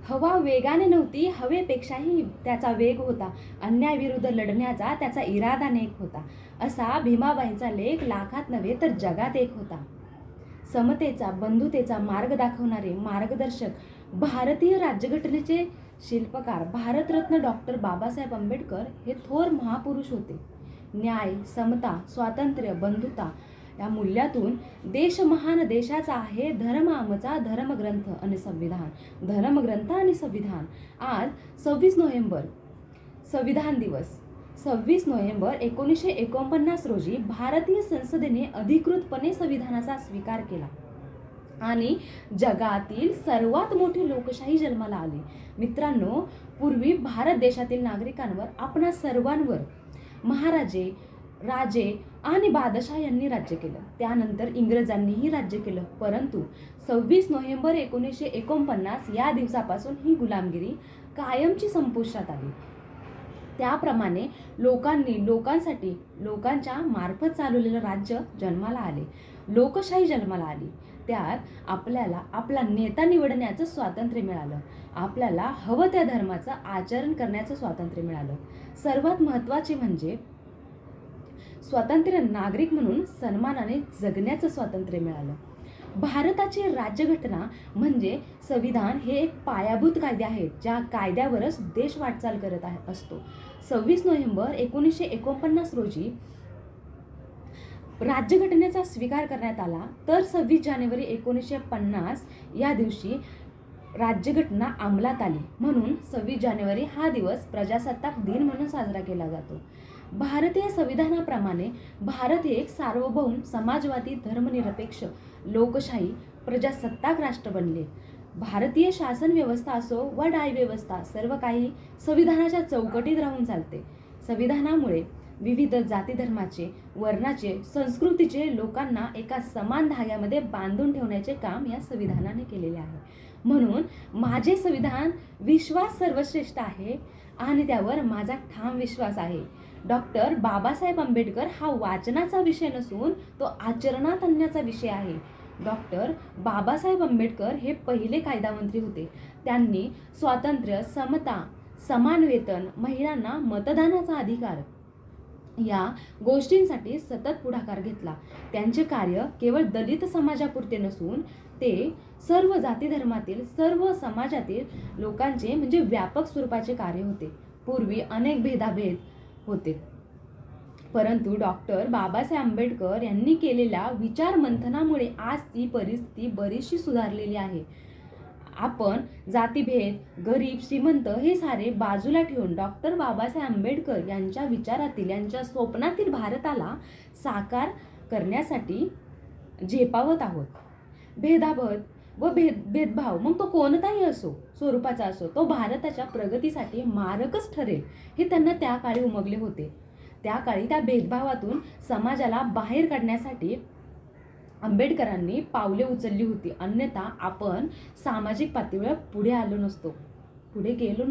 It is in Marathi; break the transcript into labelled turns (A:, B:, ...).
A: हवा वेगाने नव्हती, हवेपेक्षाही त्याचा वेग होता. अन्यायाविरुद्ध लढण्याचा त्याचा इरादा नेक होता. असा भीमाबाईंचा लेख लाखात नव्हे तर जगात एक होता. समतेचा, बंधुतेचा मार्ग दाखवणारे मार्गदर्शक, भारतीय राज्यघटनेचे शिल्पकार, भारतरत्न डॉक्टर बाबासाहेब आंबेडकर हे थोर महापुरुष होते. न्याय, समता, स्वातंत्र्य, बंधुता या मूल्यातून देश महान देशाचा आहे, धर्म आमचा धर्मग्रंथ आणि संविधान. धर्मग्रंथ आणि संविधान. आज 26 नोव्हेंबर संविधान दिवस. 26 नोव्हेंबर 1949 रोजी भारतीय संसदेने अधिकृतपणे संविधानाचा स्वीकार केला आणि जगातील सर्वात मोठी लोकशाही जन्माला आली. मित्रांनो, पूर्वी भारत देशातील नागरिकांवर, आपणा सर्वांवर महाराजे, राजे आणि बादशाह यांनी राज्य केलं. त्यानंतर इंग्रजांनीही राज्य केलं. परंतु 26 नोव्हेंबर 1949 या दिवसापासून ही गुलामगिरी कायमची संपुष्टात आली. त्याप्रमाणे लोकांसाठी लोकांच्या मार्फत चालवलेलं राज्य जन्माला आले, लोकशाही जन्माला आली. त्यात आपल्याला आपला नेता निवडण्याचं स्वातंत्र्य मिळालं. आपल्याला हवं त्या धर्माचं आचरण करण्याचं स्वातंत्र्य मिळालं. सर्वात महत्त्वाचे म्हणजे स्वतंत्र नागरिक म्हणून सन्मानाने जगण्याचं स्वातंत्र्य मिळालं. भारताची राज्यघटना म्हणजे संविधान हे एक पायाभूत कायदे आहेत, ज्या कायद्यावरच देश वाटचाल करत असतो. 26 नोव्हेंबर 1949 रोजी राज्यघटनेचा स्वीकार करण्यात आला, तर 26 जानेवारी 1950 या दिवशी राज्यघटना अंमलात आली. म्हणून 26 जानेवारी हा दिवस प्रजासत्ताक दिन म्हणून साजरा केला जातो. भारतीय संविधानाप्रमाणे भारत हे एक सार्वभौम, समाजवादी, धर्मनिरपेक्ष, लोकशाही, प्रजासत्ताक राष्ट्र बनले. भारतीय शासन व्यवस्था असो व न्याय व्यवस्था, सर्व काही संविधानाच्या चौकटीत राहून चालते. संविधानामुळे विविध जाती धर्माचे, वर्णाचे, संस्कृतीचे लोकांना एका समान धाग्यामध्ये बांधून ठेवण्याचे काम या संविधानाने केलेले आहे. म्हणून माझे संविधान विश्वास सर्वश्रेष्ठ आहे आणि त्यावर माझा ठाम विश्वास आहे. डॉक्टर बाबासाहेब आंबेडकर हा वाचनाचा विषय नसून तो आचरणात आणण्याचा विषय आहे. डॉक्टर बाबासाहेब आंबेडकर हे पहिले कायदामंत्री होते. त्यांनी स्वातंत्र्य, समता, समान वेतन, महिलांना मतदानाचा अधिकार या गोष्टींसाठी सतत पुढाकार घेतला. त्यांचे कार्य केवळ दलित समाजापुरते नसून ते सर्व जाती धर्मातील, सर्व समाजातील लोकांचे म्हणजे व्यापक स्वरूपाचे कार्य होते. पूर्वी अनेक भेदाभेद होते, परंतु डॉक्टर बाबासाहेब आंबेडकर यांनी केलेल्या विचार मंथनामुळे आज ती परिस्थिती बरीचशी सुधारलेली आहे. आपण जातीभेद, गरीब, श्रीमंत हे सारे बाजूला ठेवून डॉक्टर बाबासाहेब आंबेडकर यांच्या विचारातील, यांच्या स्वप्नातील भारताला साकार करण्यासाठी झेपावत आहोत. भेदभाव मग तो कोणताही असो, स्वरूपाचा असो, तो भारताच्या प्रगतीसाठी मारकच ठरेल हे त्यांना त्या काळी उमगले होते. त्या काळी त्या भेदभावातून समाजाला बाहेर काढण्यासाठी आंबेडकरांनी पावले उचलली होती. अन्यथा आपण सामाजिक पातळीवर पुढे गेलो